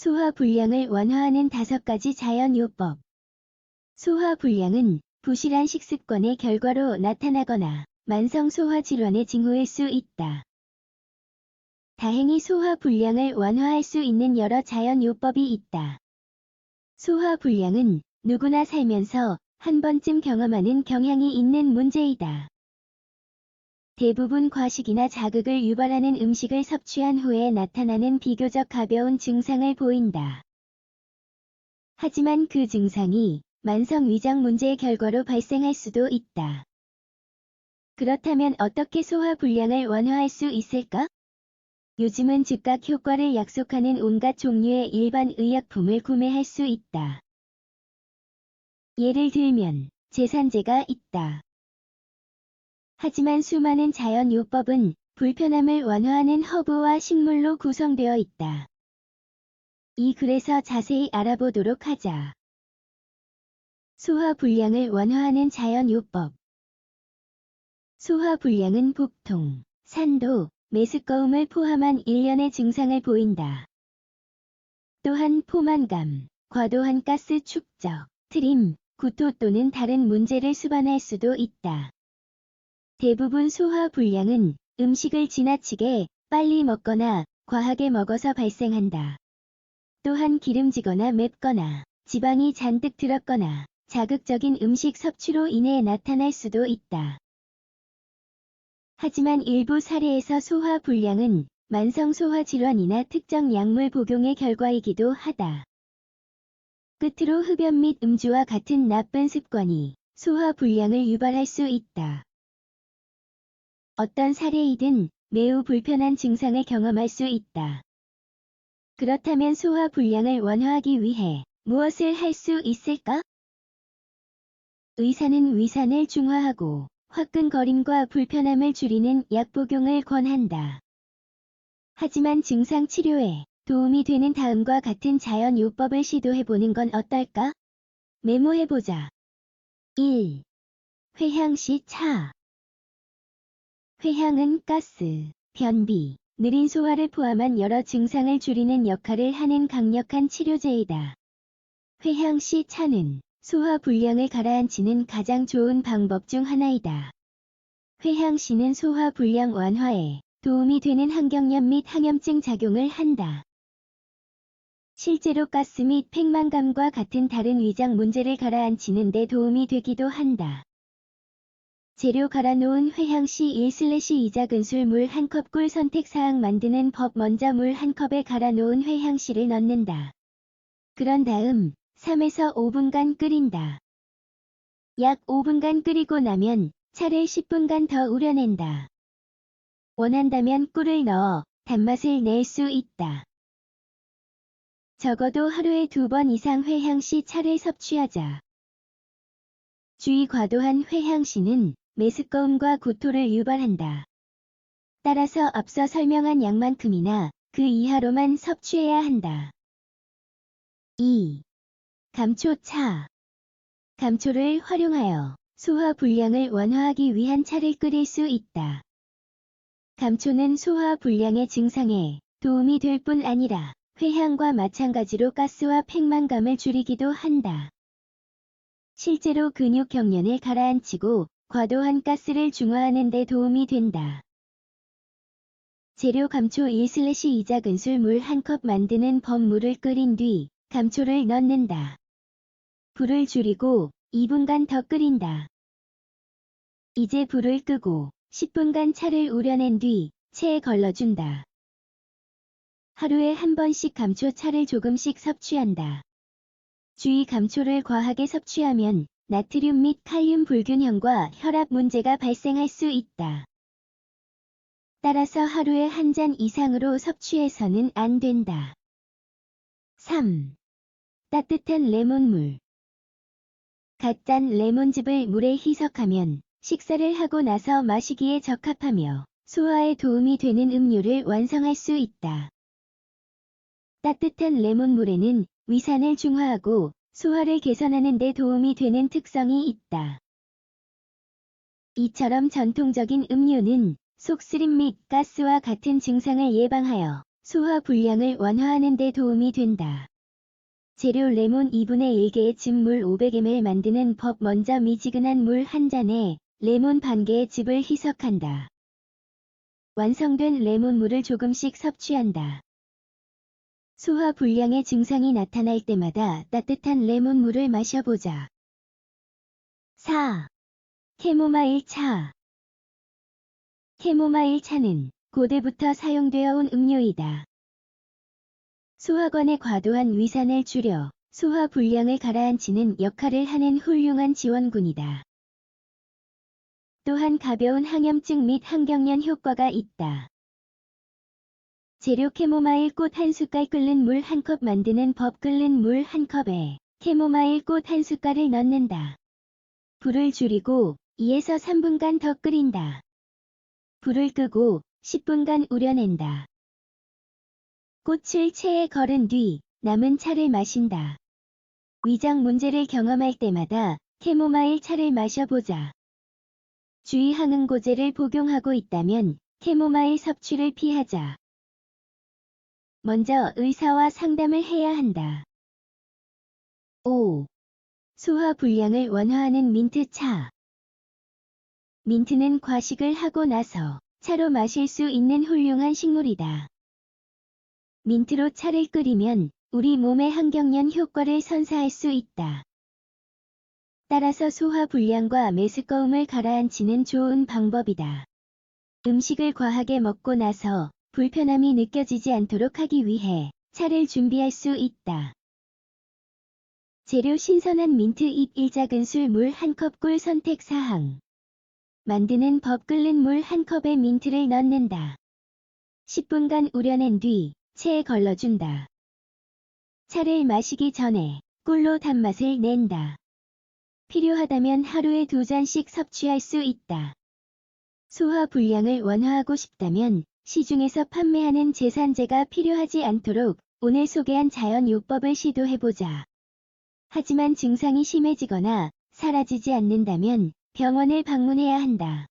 소화불량을 완화하는 5가지 자연요법. 소화불량은 부실한 식습관의 결과로 나타나거나 만성 소화질환의 징후일 수 있다. 다행히 소화불량을 완화할 수 있는 여러 자연요법이 있다. 소화불량은 누구나 살면서 한 번쯤 경험하는 경향이 있는 문제이다. 대부분 과식이나 자극을 유발하는 음식을 섭취한 후에 나타나는 비교적 가벼운 증상을 보인다. 하지만 그 증상이 만성 위장 문제의 결과로 발생할 수도 있다. 그렇다면 어떻게 소화불량을 완화할 수 있을까? 요즘은 즉각 효과를 약속하는 온갖 종류의 일반 의약품을 구매할 수 있다. 예를 들면 제산제가 있다. 하지만 수많은 자연요법은 불편함을 완화하는 허브와 식물로 구성되어 있다. 이 글에서 자세히 알아보도록 하자. 소화불량을 완화하는 자연요법. 소화불량은 복통, 산도, 메스꺼움을 포함한 일련의 증상을 보인다. 또한 포만감, 과도한 가스 축적, 트림, 구토 또는 다른 문제를 수반할 수도 있다. 대부분 소화불량은 음식을 지나치게 빨리 먹거나 과하게 먹어서 발생한다. 또한 기름지거나 맵거나 지방이 잔뜩 들었거나 자극적인 음식 섭취로 인해 나타날 수도 있다. 하지만 일부 사례에서 소화불량은 만성 소화질환이나 특정 약물 복용의 결과이기도 하다. 끝으로 흡연 및 음주와 같은 나쁜 습관이 소화불량을 유발할 수 있다. 어떤 사례이든 매우 불편한 증상을 경험할 수 있다. 그렇다면 소화불량을 완화하기 위해 무엇을 할 수 있을까? 의사는 위산을 중화하고 화끈거림과 불편함을 줄이는 약 복용을 권한다. 하지만 증상 치료에 도움이 되는 다음과 같은 자연요법을 시도해보는 건 어떨까? 메모해보자. 1. 회향시 차. 회향은 가스, 변비, 느린 소화를 포함한 여러 증상을 줄이는 역할을 하는 강력한 치료제이다. 회향시 차는 소화불량을 가라앉히는 가장 좋은 방법 중 하나이다. 회향시는 소화불량 완화에 도움이 되는 항경련 및 항염증 작용을 한다. 실제로 가스 및 팽만감과 같은 다른 위장 문제를 가라앉히는 데 도움이 되기도 한다. 재료 갈아놓은 회향시 1/2 작은술 물 1컵 꿀 선택사항 만드는 법. 먼저 물 1컵에 갈아놓은 회향시를 넣는다. 그런 다음 3에서 5분간 끓인다. 약 5분간 끓이고 나면 차를 10분간 더 우려낸다. 원한다면 꿀을 넣어 단맛을 낼 수 있다. 적어도 하루에 2번 이상 회향시 차를 섭취하자. 주의 과도한 회향시는 메스꺼움과 구토를 유발한다. 따라서 앞서 설명한 양만큼이나 그 이하로만 섭취해야 한다. 2. 감초차. 감초를 활용하여 소화불량을 완화하기 위한 차를 끓일 수 있다. 감초는 소화불량의 증상에 도움이 될 뿐 아니라 회향과 마찬가지로 가스와 팽만감을 줄이기도 한다. 실제로 근육 경련을 가라앉히고 과도한 가스를 중화하는 데 도움이 된다. 재료 감초 1/2 작은술 물 1컵 만드는 법. 물을 끓인 뒤 감초를 넣는다. 불을 줄이고 2분간 더 끓인다. 이제 불을 끄고 10분간 차를 우려낸 뒤 체에 걸러준다. 하루에 한 번씩 감초차를 조금씩 섭취한다. 주의 감초를 과하게 섭취하면 나트륨 및 칼륨 불균형과 혈압 문제가 발생할 수 있다. 따라서 하루에 한 잔 이상으로 섭취해서는 안 된다. 3. 따뜻한 레몬물. 갓 짠 레몬즙을 물에 희석하면 식사를 하고 나서 마시기에 적합하며 소화에 도움이 되는 음료를 완성할 수 있다. 따뜻한 레몬물에는 위산을 중화하고 소화를 개선하는 데 도움이 되는 특성이 있다. 이처럼 전통적인 음료는 속쓰림 및 가스와 같은 증상을 예방하여 소화 불량을 완화하는 데 도움이 된다. 재료 레몬 2분의 1개의 즙물 500ml 만드는 법. 먼저 미지근한 물 한 잔에 레몬 반 개의 즙을 희석한다. 완성된 레몬물을 조금씩 섭취한다. 소화 불량의 증상이 나타날 때마다 따뜻한 레몬물을 마셔보자. 4. 캐모마일 차. 캐모마일 차는 고대부터 사용되어 온 음료이다. 소화관의 과도한 위산을 줄여 소화 불량을 가라앉히는 역할을 하는 훌륭한 지원군이다. 또한 가벼운 항염증 및 항경련 효과가 있다. 재료 캐모마일 꽃 1숟갈 끓는 물 1컵 만드는 법. 끓는 물 1컵에 캐모마일 꽃 1숟갈을 넣는다. 불을 줄이고 2에서 3분간 더 끓인다. 불을 끄고 10분간 우려낸다. 꽃을 체에 걸은 뒤 남은 차를 마신다. 위장 문제를 경험할 때마다 캐모마일 차를 마셔보자. 주의 항응고제를 복용하고 있다면 캐모마일 섭취를 피하자. 먼저 의사와 상담을 해야 한다. 5. 소화 불량을 완화하는 민트차. 민트는 과식을 하고 나서 차로 마실 수 있는 훌륭한 식물이다. 민트로 차를 끓이면 우리 몸의 항경련 효과를 선사할 수 있다. 따라서 소화 불량과 메스꺼움을 가라앉히는 좋은 방법이다. 음식을 과하게 먹고 나서 불편함이 느껴지지 않도록 하기 위해 차를 준비할 수 있다. 재료 신선한 민트 잎 1작은술 물 1컵 꿀 선택 사항. 만드는 법. 끓는 물 1컵에 민트를 넣는다. 10분간 우려낸 뒤 체에 걸러준다. 차를 마시기 전에 꿀로 단맛을 낸다. 필요하다면 하루에 2잔씩 섭취할 수 있다. 소화 불량을 완화하고 싶다면 시중에서 판매하는 제산제가 필요하지 않도록 오늘 소개한 자연요법을 시도해보자. 하지만 증상이 심해지거나 사라지지 않는다면 병원을 방문해야 한다.